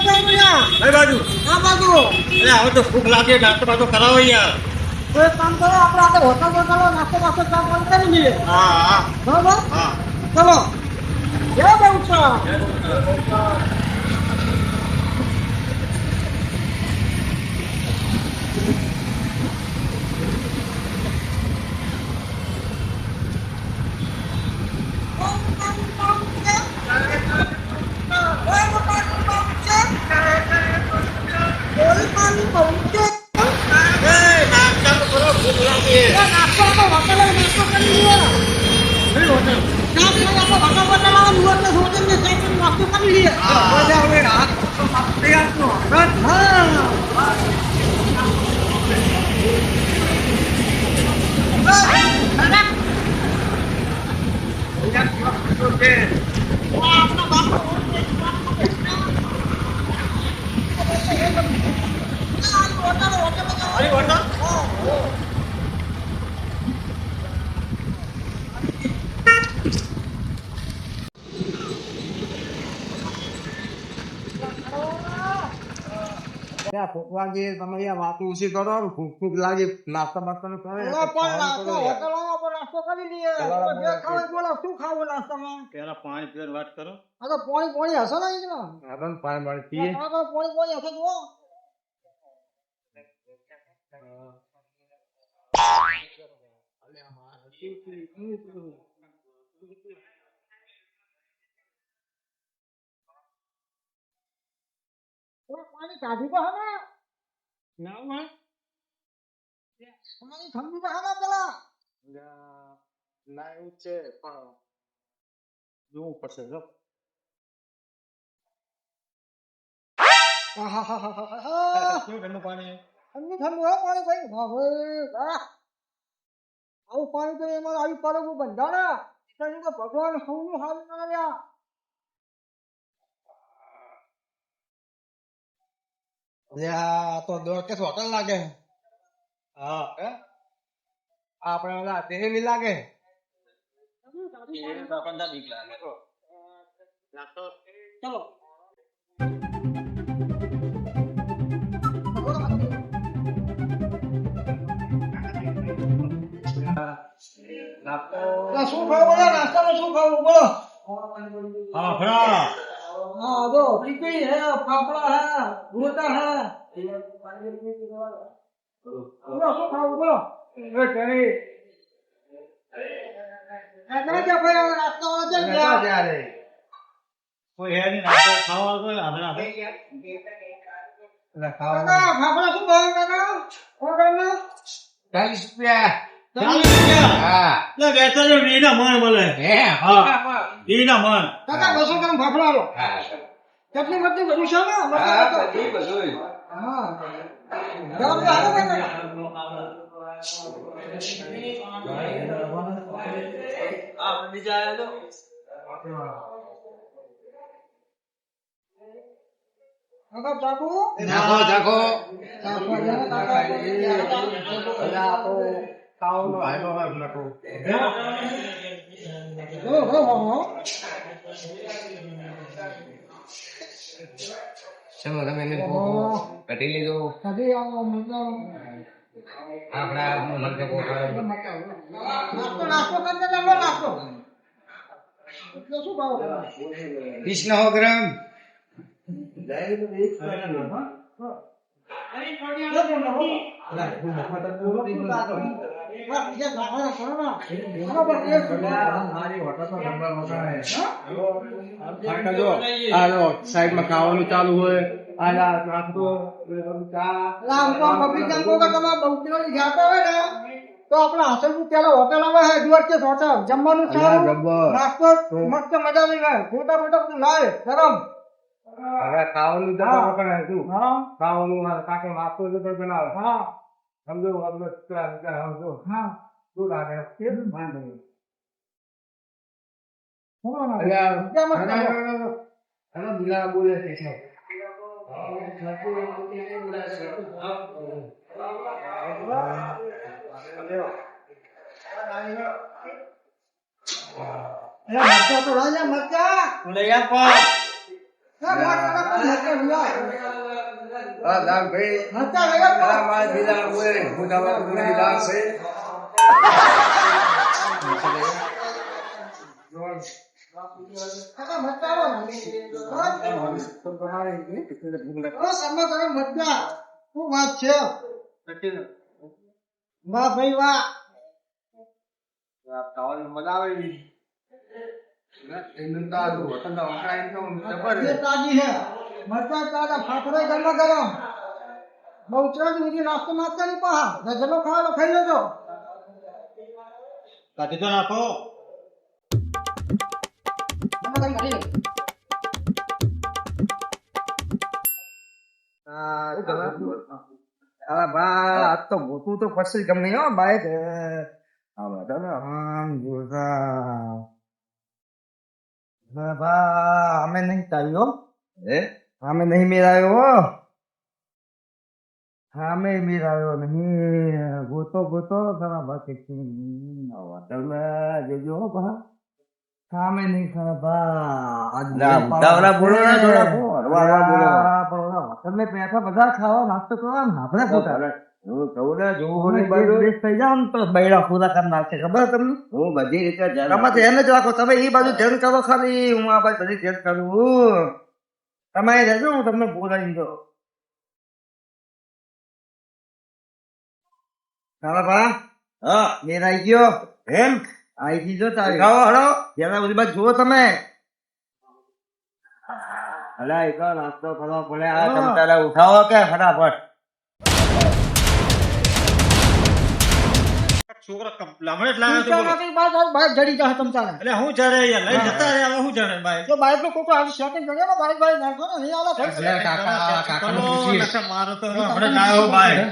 કઈ બાજુ? આ બાજુ. એટલે હવે તો ભૂખ લાગે, નાસ્તો બાસ્તો કરાવો યાર. તો એક કામ કરો, આપણે આપણે હોટલ નાસ્તો બાસ્તો ચા પાણી કરી લઈએ. હા બરોબર? હા. ચલો. જય બહુ નાસ્તા તો કરો, ભૂખ લાગે. અરે હોટલ? ભૂખ લાગી તમે અહીંયા વાત ઓછી કરો ને ભૂખ લાગી નાસ્તા બાસ્તા નું કરે નાસ્તો કરી લઈએ. જે ખાવું બોલો, શું ખાવું નાસ્તામાં? પેલા પાણી પીવાની વાત કરો. આ તો પોણી હશે ને ઈ ને? પાણી પીએ આ તો પોણી હશે જુઓ. પાણી કાઢી તો હે ના હોય તમારી ઠંડી તો હે પેલા ના એવું છે પણ જોવું પડશે જો ઠંડુ પાણી. ઠંડુ હે પાણી ભાઈ. વાહ ભાઈ વાહ. આવું પાણી તો એમાં આવી પડવું બંધાણા તો ભગવાન સૌનું હારું ના રહ્યા. તો દોડકે હોટલ લાગે હા આપણે ઓલા દેહ ની લાગે ચલો શું ખાવું બોલો? નાસ્તામાં શું ખાવું બોલો? ફાફડા. हाँ दो टिक्की है, फाफड़ा है, भूटा है। बोलो શું ખાવું બોલો? क्या भाई नाश्ता वाला चल गया? કોઈ હે નહીં, નાસ્તો ખાવા કોઈ આધા આધા. કાકા ફાફડા શું ભાવ કાકા? ઓર્ડરનો 40 રૂપિયા 40 રૂપિયા. હા લે બેસા જો વીના મણ મળે. હે હા વીના મણ. કાકા 200 ગ્રામ ફાફડા લો. હા ચટણી બટણી બધું છે ને? બધું હા ગરમ તો હાલો કાકા. કાકા ચાકુ જાગો જાગો ચાકુ લેને કાકા. અલા તો ખાવાનો હાલો હાલ નકો હો ચલો તમે એને કટી લીધો કદી આવો મજો. આપણા મરકે કોઠા નાસ્તો કરને ચાલો નાસ્તો. એટલે શું ભાવ? 29 ગ્રામ સાઈડ માં ખાવાનું ચાલુ હોય તો આપણા હાસલપુર પેલા હોટેલ આવે છે દ્વારકેશ હોટેલ. જમવાનું સારું, નાસ્તો મસ્ત મજા આવી જાય. ફોટા ફોટા બધું લાવે ગરમ. હવે ખાવાનું શું હા ખાવાનું કાકે નાસ્તો બનાવે હા સમજો સમજો હા શું લાગે બિલા બોલે છે મરચા તો રાજા મરચા. લઈ આપ પણ. મરચા હા દાન ભાઈ મરચા લઈ આવો. અલા માર બીજા ઓય હું દવા તો મને દાન છે કાકા મરચા આવો. તો તમારે બસ આમાં તમે મરચા. શું વાત છે? વાહ ભાઈ વાહ. ખાવાની મજા આવે એનું તો આ હોટલ ના વખણાય તો જબર એ તાજી છે. મરચા તાજા ફાફડા ગરમા ગરમ. બહુ ચડ બીજી નાસ્તો નાસ્તા નહીં પા. જલો ખાવાનો ખાઈ લેજો. કાઢી તો નાખો. તમે કઈ કાઢી લો. હા બા આ તો મોટું તો પછી ગમે હો બાઈક આ બધા ને આમ જોતા ના બા અમે નહીં ચાલ્યો હે અમે નહીં મેળાયો હો અમે મેળાયો નહીં ગોતો તારા બાકી તમે જોજો હો બા અમે નહીં ખાવા બોલો ના થોડા બોલો તમે પૈસા બધા ખાવા નાસ્તો કરવા ને આપણે ખોટા થઈ જાવ ને તો બૈડા પૂરા કરી નાખશે ખબર તમને હું બધી રીતે તમે તો એને જ રાખો તમે એ બાજુ ધ્યાન કરો ખાલી હું આ બાજુ બધી ધ્યાન કરું તમે રહેજો હું તમને બોલાવી દો ચાલો બા હા મેર આવી ગયો એમ આવી દીધો તારી ખાવો હળો જરા બધી બાજુ જુઓ તમે અલા એક નાસ્તો કરવા પડે આ ચમચાલા ઉઠાવો કે ફટાફટ છોકરા હમણાં જ લાવ્યો તો બોલો. ચમચામાંથી બાઈક જડી જાય ચમચાને. એટલે હું જડે યાર લઈ જતા રહ્યા હવે હું જડે બાઈક. જો બાઈક નો કોઈ આવી સેટિંગ કરે ને બાઈક નાખો ને નહીં આલે. ચલો, નકર મારો તો હમણાં જ લાવ્યો બાઈક.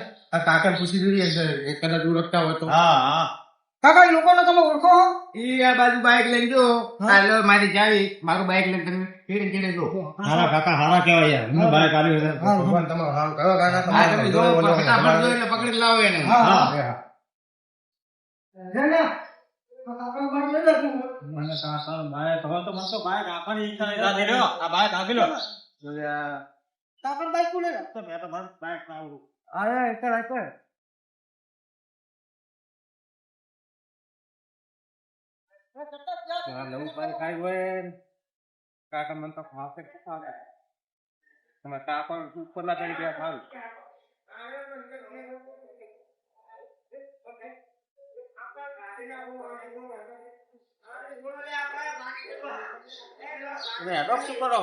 કાકા પૂછી દીધી એક કદાચ ઓળખતા હોય તો હા હા કાકા એ લોકોને તમે ઓળખો? ઈ આ બાજુ બાઈક લઈને જો હાલો મારી ચાવી મારું બાઈક લઈને તમે કેડે કેડે જો હારા કાકા હારા કેવાય યાર હું બાઈક આવ્યું છે. ભગવાન તમારો હાલ કરો કાકા તમે જો ફટાફટ જો એટલે પકડી લાવો એને હા હે ને? કાકા બાઈક લઈ લે તું. મને કાકા બાઈક હવે તો મને તો બાઈક આપવાની ઈચ્છા નહીં થતી રહ્યો. આ બાઈક આપી લો. કાકા બાઈક તું લઈ લે. તો મેં તો બસ બાઈક માં આવું. અરે એકર એકર નવું પાણી ખાઈ હોય કાકા મને તો ખાસે તમે કાકા ઉપરલા કરી ગયા સારું તમે હેડો શું કરો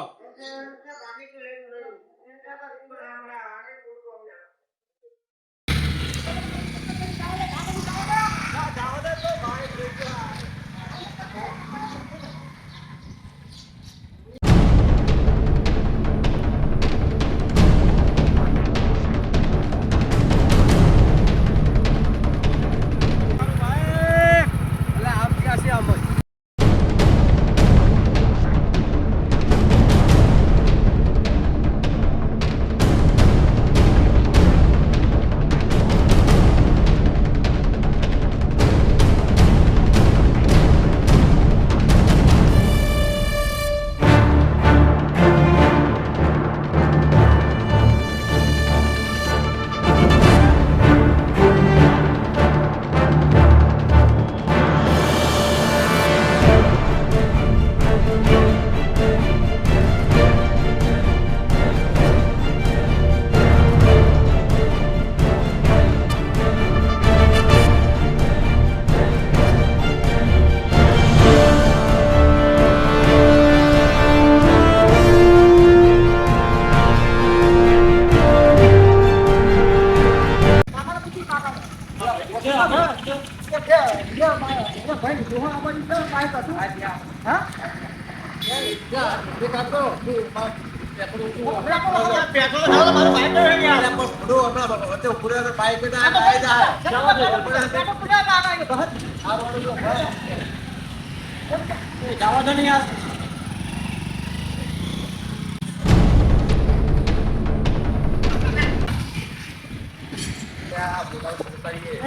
જવા દો ને યાર.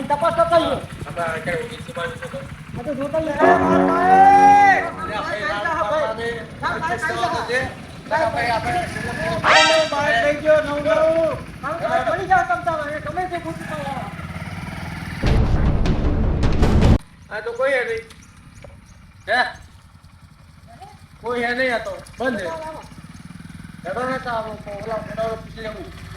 તપાસ તો કરીએ. આ તો જોતા જ રહે. આપણે બાઈક લઈ ગયો નવું નવું. હે કોઈ હે નહીં હતો બંધ હેડો ને તા ઓલા ફટાફટ પૂછી લેવું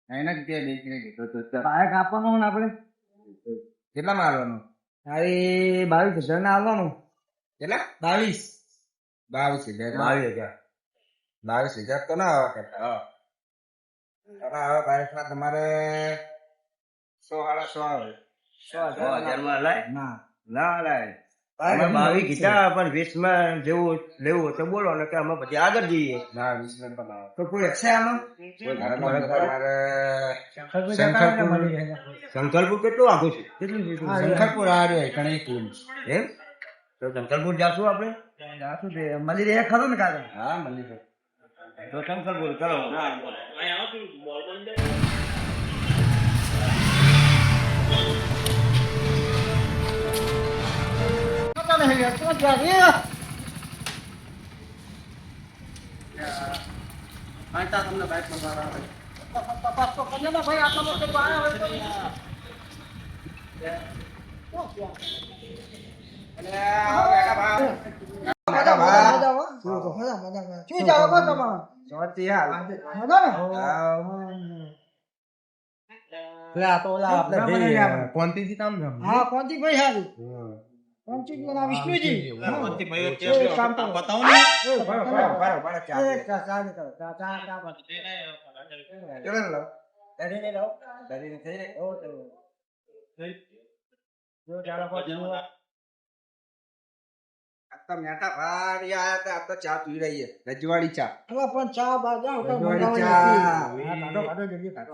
એના કે બેચને કીધો તો બાઈક આપવાનું ને આપણે કેટલા મારવાનું અરે 22,000 ના આવવાનું કેટલા 22,000 તો ના આવે કેટલા હવે બાઈકમાં તમારે 100 આવે 100,000 માં લાય ના લાય અમે 22 કીધા પણ 20 માં જેવું લેવું તો બોલો ને કે અમે પછી આગળ જઈએ ના 20 માં પણ તો કોઈ છે આમાં શંકરપુર કેટલું આખું છે શંકરપુર આ રહ્યો કણે એમ તો શંકરપુર જાશું આપણે જાશું તે મળી રહે ખરું ને કાકા હા મળી રહે તો શંકરપુર કરો તમને બાઈક તપાસ તો કરીએ ને ભાઈ આટલા મોટે આવ્યા હોય વિષ્ણુજી બતાવો ચા પી રહી રજવાડી ચા પણ ચા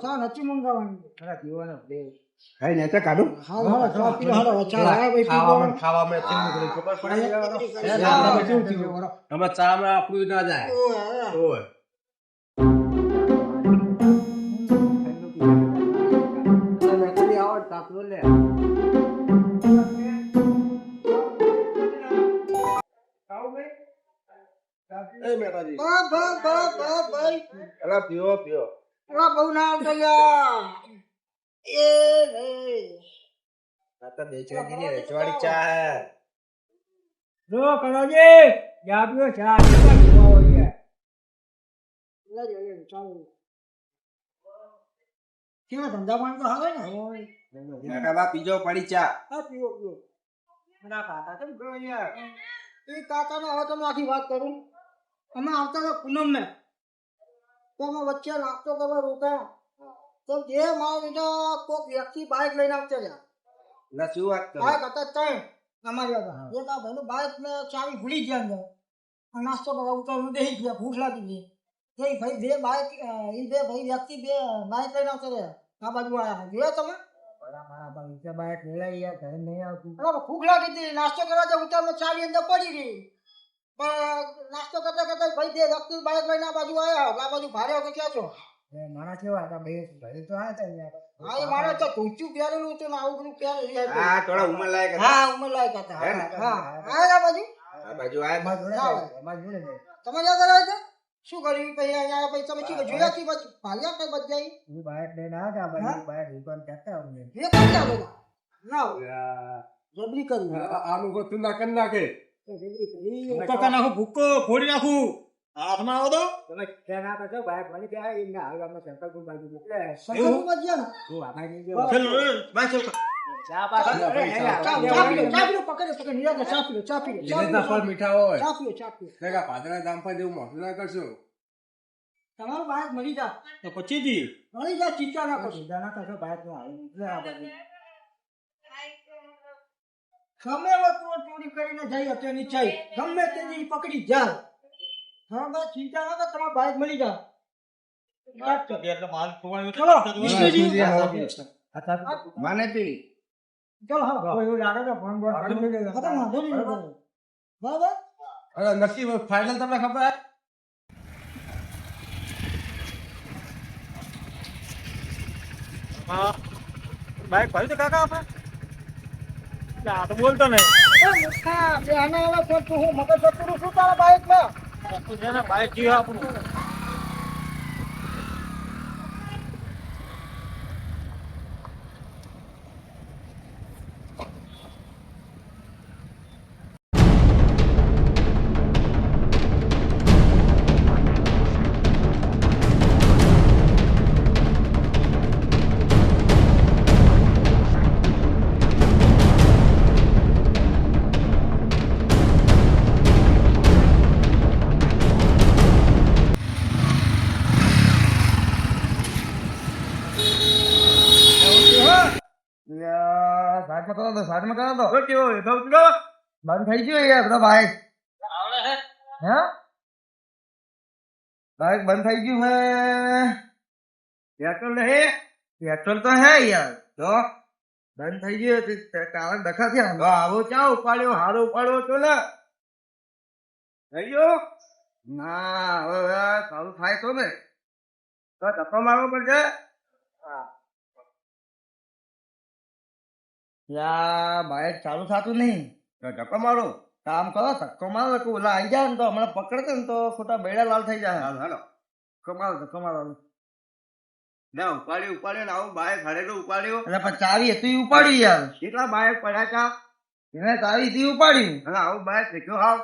ચા નથી મંગાવવાની કાઢું ચા માં આપણું ના જાય બહુ ના રજવાડી ચા જો કરોજી યાદો ચા કેવા ધંધા પાણી તો આવે ને પીજો પડી ચા પીવો કાકા કેમ કરો યાર એ કાકા ને હવે તમે આખી વાત કરું અમે આવતા હતા પૂનમ ને તો અમે વચ્ચે નાસ્તો કરવા રોકા તો જે મારો બેટા કોઈક વ્યક્તિ બાઇક લઈને આવતો રહ્યા શું વાત કરો બાઇક હતા ત્રણ અમારી હતા એક આ ભાઈનું બાઇક ને ચાવી ભૂલી ગયા અંદર નાસ્તો કરવા ઉતારવાનું બેસી ગયા ભૂખ લાગી ગઈ એ ભાઈ બે બાઇક એ બે ભાઈ વ્યક્તિ બે બાઇક લઈને આવતો રહ્યા આ બાજુ આવ્યા જોયા તમે મારા ભાઈ બાઇક લેલાઈ ગયા ઘરે નહીં આવતું ભૂખ લાગી હતી નાસ્તો કરવા જાય ઉતારમાં ચાવી અંદર પડી ગઈ પણ નાસ્તો કરતા કરતા ભાઈ બે વ્યક્તિ બાઇક લઈને આ બાજુ આવ્યા આ બાજુ ભારે હતો ક્યાં છો મારા કેવા હતા ભાઈ તો આવ્યા હા એ મારા તો ટોચું પહેરેલું હતું ને આવું બધું પહેરેલું હા થોડા ઉંમર લાયક હતા હા ઉંમર લાયક હતા હા આ બાજુ તમે યાદ રહ્યા હતા શું કર્યું પછી અહીંયા પછી તમે શું જોયા કે પછી ભાગ્યા કઈ બચાઈ હું બહાર લઈને આવ્યા ભાઈ બહાર દુકાન કરતા હું એ કરતા બધા ના જબરી કરી આનું ગોતું ના કરી નાખે જબરી કરી પકા નાખું ભૂકો ફોડી નાખું હાથમાં આવો તો તમે કેના તો છો બાઈક વાળી કે આ ઇના આગળમાં સંકલ્પ બાજુ એટલે સંકલ્પ બાજુ ને હું આનાની જે ચલો બસ ચા પકડે નિરાતે ચા પીલો જેના ફળ મીઠા હોય ચા પીલો દેખા પાદરા દામ પર જેવું મોટું ના કરશો તમારો બાઈક મળી જા તો પછી દી મળી જા ચિંતા ના કરો ચિંતા ના કરશો બાઈક નો આવે આ બાજુ ગમે વસ્તુ ચોરી કરીને જઈ અત્યારે નીચાઈ ગમે તેની પકડી જાય હા બસ ચિંતા ના કર તમારો બાઈક મળી જા એટલે માલ ખોવાયો માને પી ચલો હા કોઈ લાગે તો ફોન બોલ કરી દે ખતમ વાંધો નહીં બરાબર અરે નક્કી ફાઇનલ તમને ખબર હા બાઈક ભર્યું છે કાકા આપણે એટલે આ તો બોલતો નહીં એ મૂર્ખા, બે આના વાળા ફોન તું હું મગજ જતું શું તારા બાઈકમાં? તું છે ને બાઈક જીવ આપણું સાઈડમાં કરો તો બંધ થઈ ગયું યાર બધા બાઈક આવડે છે હે બાઈક બંધ થઈ ગયું હે પેટ્રોલ નહીં પેટ્રોલ તો હે યાર તો બંધ થઈ ગયું કારણ ડખા થયા આવો ચા ઉપાડ્યો હારો ઉપાડ્યો તો ને થઈ ગયો ના હવે ચાલુ થાય તો ને તો ધક્કો મારવો પડશે યા બાઈક ચાલુ થતું નહીં તો ધક્કો મારો કામ કરો ધક્કો મારો કે ઓલા આવી જાય ને તો હમણાં પકડશે ને તો ખોટા બેડા લાલ થઈ જાય હાલો ધક્કો મારો ના ઉપાડ્યું ને આવું બાઈક હડે ઉપાડ્યું એટલે પણ ચાવી હતી ઉપાડી યાર કેટલા બાઈક પડ્યા તા એને ચાવી હતી ઉપાડી અને આવું બાઈક શીખ્યો હાવ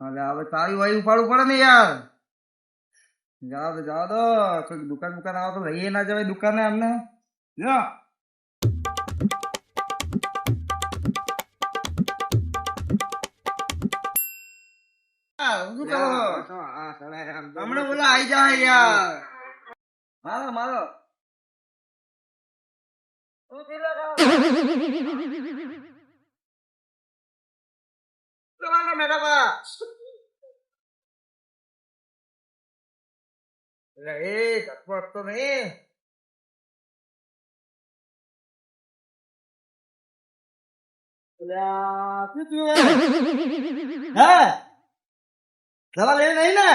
એટલે હવે ચાવી વાવી ઉપાડવું પડે ને યાર જાઓ દો કોઈ દુકાન આવો તો લઈએ ના જવાય દુકાને અમને જો હમણાં બોલા આઈ જાય યાર મારો હા દવા લેવી નહીં ને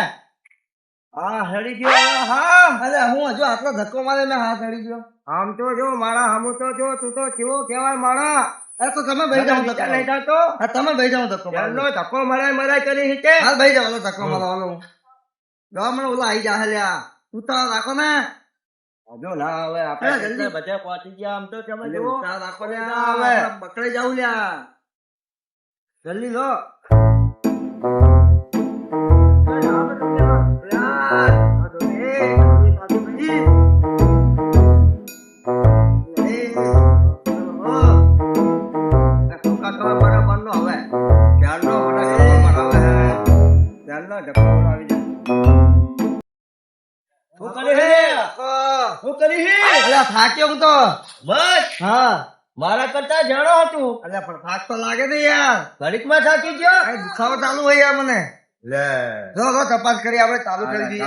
હા હળી ગયો હા અરે હું હજુ આટલો ધક્કો મારે ને હાથ હળી ગયો આમ તો જો મારા હમુ તો જો તું તો કેવો કહેવાય મારા અરે તો તમે ભાઈ જાવ ધક્કો લઈ જાવ તો હા તમે ભાઈ જાવ ધક્કો મારો ધક્કો મરાય કરી શકે હા ભાઈ જાવ ધક્કો મારવાનો જો મને ઓલા આઈ જા લ્યા તું તો રાખો ને હજુ ના હવે આપણે જલ્દી બધા પહોંચી ગયા આમ તો તમે જો રાખો લ્યા હવે પકડી જાવ લ્યા જલ્દી લો થાક્યો હું તો બસ હા મારા કરતા જાણો હતું એટલે પણ થાક તો લાગે ને યાર ઘડીકમાં થાકી ગયો દુખાવો ચાલુ હોય યાર મને લે જો તપાસ કરી આપણે ચાલુ કરી દઈએ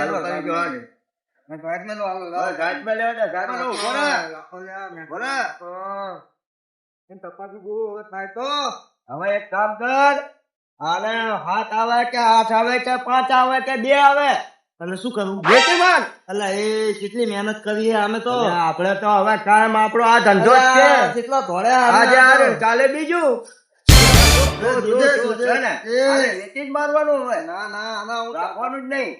હવે એક કામ કર આને 7 આવે કે 8 આવે કે 5 આવે કે 2 આવે એટલે શું કરવું વેચી માર એટલે એ કેટલી મહેનત કરી અમે તો આપણે તો હવે કામ આપણો આ ધંધો જ છે કેટલા ધોળ્યા આજે આ ચાલે બીજું મારવાનું હોય ના આના હું રાખવાનું જ નહીં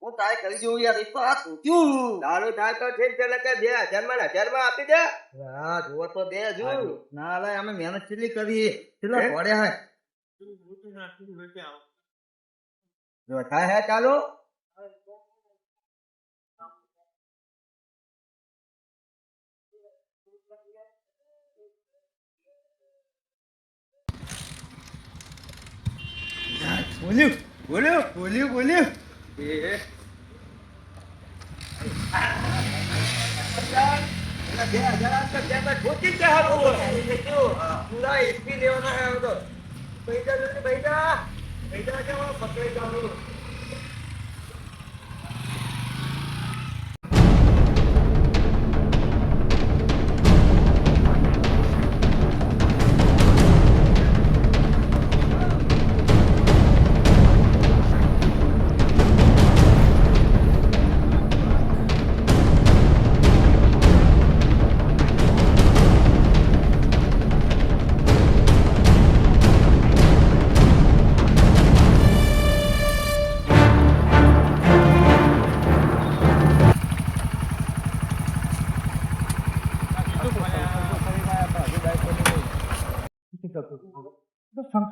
હું ટ્રાય કરી જોઉં યાર એક આ ક્યું દારૂ થાય તો ઠીક છે કે 2000 માં આપી દે હા જુઓ તો દે જો ના લે અમે મહેનત કેટલી કરી કેટલા ધોળ્યા હે જો થાય હે ચાલો બોલ્યું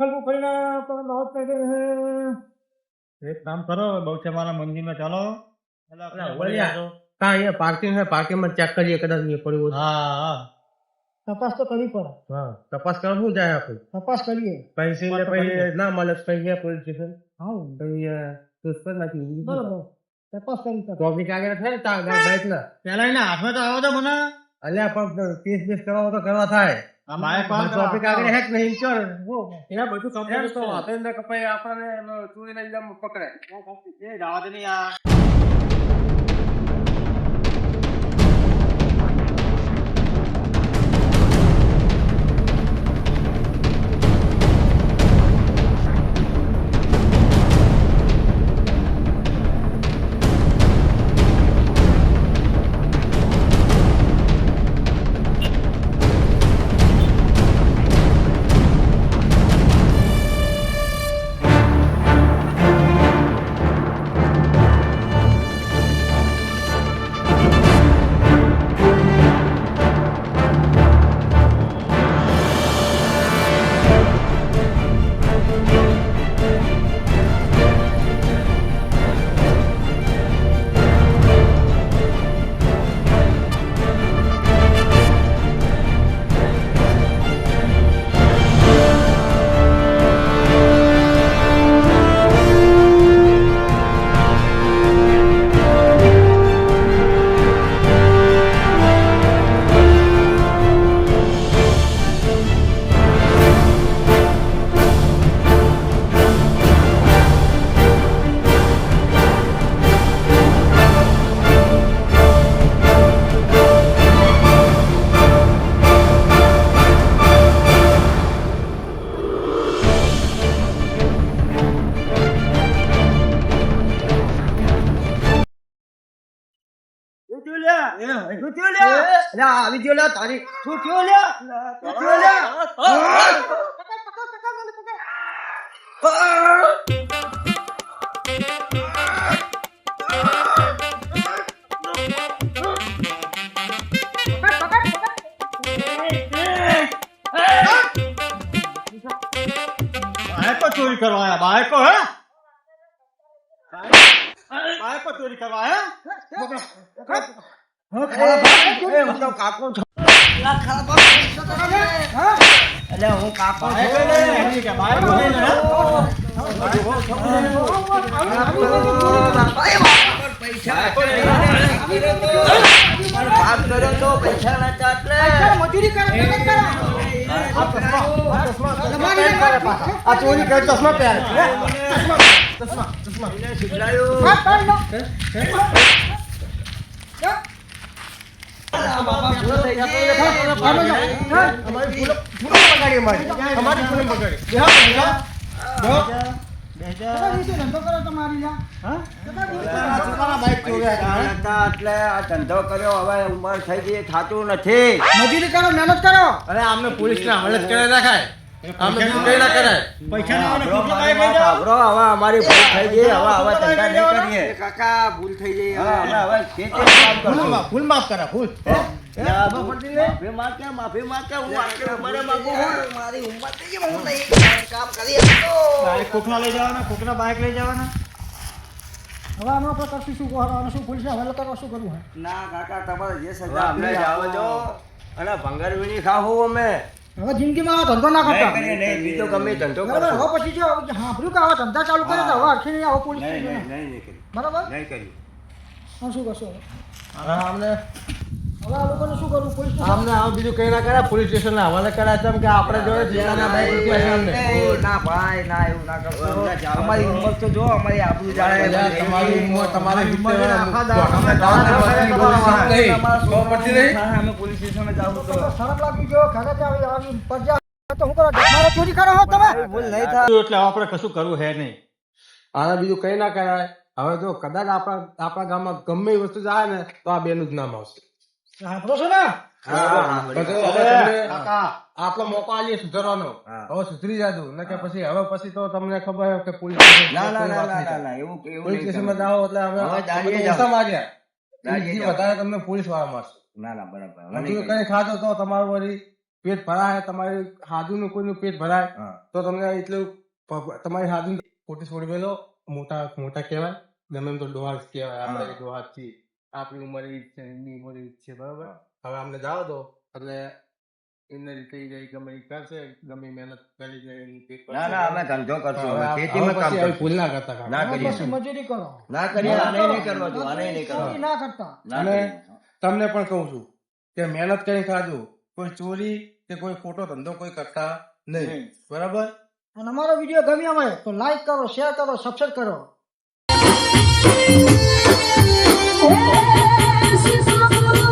અક્કલપુર ફરીને પણ બહુ થઈ એક કામ કરો બહુચરામાના મંદિરમાં ચાલો એટલે આપણે અલા, મળી ઓલિયા. જાજો. કા અહીંયા પાર્કિંગ છે પાર્કિંગ માં ચેક કરીએ કદાચ અહીંયા પડ્યું હોય. હા હા તપાસ તો કરવી પડે હા તપાસ કરવા શું જાય આપણે તપાસ કરીએ પૈસે ને પછી ના મળે તો પછી ગયા પોલીસ સ્ટેશન હા પછી પુષ્પર નાખી બરોબર તપાસ કરી પડે ટ્રોફિક આગળ થાય ને બાઇક ના પેલા એના હાથમાં તો આવો તો મને અલ્યા પણ કેસ બેસ કરાવો તો કરવા થાય આ બાઈક વાળો ટ્રોફિક આગળ હે કે નહીં ચલ એ બધું એમ complete તો છે. વાંધો જ ના કપાય આપણને ચોરી લઈ જવા પકડે એ જવા દે ને યાર. આવી ગયો લ્યા તારી શું થયું લ્યા શું થયું લ્યા બાઈકો ચોરી કરવા આયા બાઈકો હે બાઈકો ચોરી કરવા આયા એ મતલબ કાકો છો અલ્યા હું કાકો બાઈકો છું લઈને આવી ગયા, બાઈકો લઈને, હે? બાઈકો લઈને. વાત કર્યો તો પૈસા નતા એટલે મજૂરી કરે મહેનત કરે આ ચોરી કરી ચશ્મા પહેરે હા, કાઢ લો. કેટલા દિવસે ધંધો કરો તમારી લ્યા? હા? કેટલા દિવસે તમારા બાઈક ચોર્યા હતા, હે? એટલે આ ધંધો કર્યો હવે ઉંમર થઈ ગઈ થાતું નથી મજૂરી કરો મહેનત કરો અરે આમને પોલીસ ના હવાલે જ કરે રાખાય આમને બીજું કઈ ના કરાય પૈસા ના આવે ને બીજું બાઈક લઈ જાઓ. સાંભળો, હવે અમારી ભૂલ થઈ ગઈ હવે ધંધા નહીં કરીએ કાકા ભૂલ થઈ ગઈ હવે હવે ખેતી કામ કરશું ભૂલ માફ કરા ભૂલ માફી માંગે હું આટલી ઉંમરે માંગુ છું. મારી ઉંમર થઈ ગઈ હું નહીં કામ કરી બાઈક કોકના લઈ જવાના કોકના બાઈક લઈ જવાના હવે આમાં આપણે કરશું શું કરવાનું શું પોલીસને હવાલે કરવા શું કરવું હે ના કાકા તમારે જે સજા અમને જાવ દો અને ભંગાર વીણી ખાવું અમે હવે જિંદગીમાં આવો ધંધો ના કરતા નહીં બીજો ગમે ધંધો બરાબર કરશું હવે પછી જો સાંભળ્યું કે આવા ધંધા ચાલુ કરે તો હવે અડખી નહીં આવો પોલીસ નહીં સ્ટેશને. નહીં નહીં કર્યું બરાબર નહીં કર્યું હા શું કરશો હવે અમને હવે આ લોકોને શું કરવું પોલીસ સ્ટેશન? અમને આવું બીજું કઈ ના કરે પોલીસ સ્ટેશન ના હવાલે કર્યા છે કે આપણે જોડે જીરાના બાઈક રૂપિયા છે અમને ના ભાઈ ના એવું ના કરશો અમારી ઉંમર તો જો અમારી આબરૂ જાળે તમારી ઉંમર તમારી અમે પોલીસ સ્ટેશને જાવ તો શરમ લાગી ગયો ઘરે ત્યાં આવી પરજા તો હું કરો મારે ચોરી કરો હો તમે ભૂલ નહીં થાય એટલે આપણે કશું કરવું હે નહીં આને બીજું કઈ ના કરાય હવે જો કદાચ આપણા ગામમાં ગમે એ વસ્તુ જાય ને તો આ બેનું જ નામ આવશે સાંભળો છો ને તો જો હવે તમને આપણો મોકો આલીએ સુધારવાનો હવે સુધરી જાજો ને કે પછી તો તમને ખબર હોય કે પોલીસ ના ના ના ના ના એવું એવું પોલીસ નહીં સ્ટેશનમાં કરવાનું. જાઓ એટલે હવે હવે દાડીએ આપણે જાઓ. ઓછા માર્યા દાડીએ બીજી જાઓ. વધારે તમને પોલીસ વાળા મારશે ના ના બરાબર હવે હજુ નહીં કઈ ખાધો તો તમારું વળી પેટ ભરાય તમારી હાજુનું કોઈનું પેટ ભરાય હા. તો તમને એટલું તમારી હાજુ ખોટી છોડી મેલો મોટા મોટા કહેવાય ગમે એમ તો ડોહાર જ કહેવાય આપણે હા. ડોહાર છીએ આપણી ઉંમર એ જ છે એમની ઉંમર એ જ છે બરાબર હવે અમને જાવ દો એટલે એમને રીતે ઈ જાય ગમે એ કરશે ગમે ઈ મહેનત કરી જાય એનું પેટ ના ના અમે ધંધો કરશું હવે અમે હવે ખેતીમાં કામ પછી આવી કરશું ભૂલ ના કરતા કાકા. ના કરીએ પછી મજૂરી કરો ના કરીએ આને નહીં કરવા દો આને નહીં કરવા ચોરી ના કરતા ના અને કરીએ. તમને પણ કહું છું કે મહેનત કરીને ખાજો કોઈ ચોરી કે કોઈ ખોટો ધંધો કોઈ કરતા નહીં બરાબર અને અમારો વિડીયો ગમ્યો હોય તો લાઈક કરો શેર કરો સબસ્ક્રાઇબ કરો Hey, she's so full of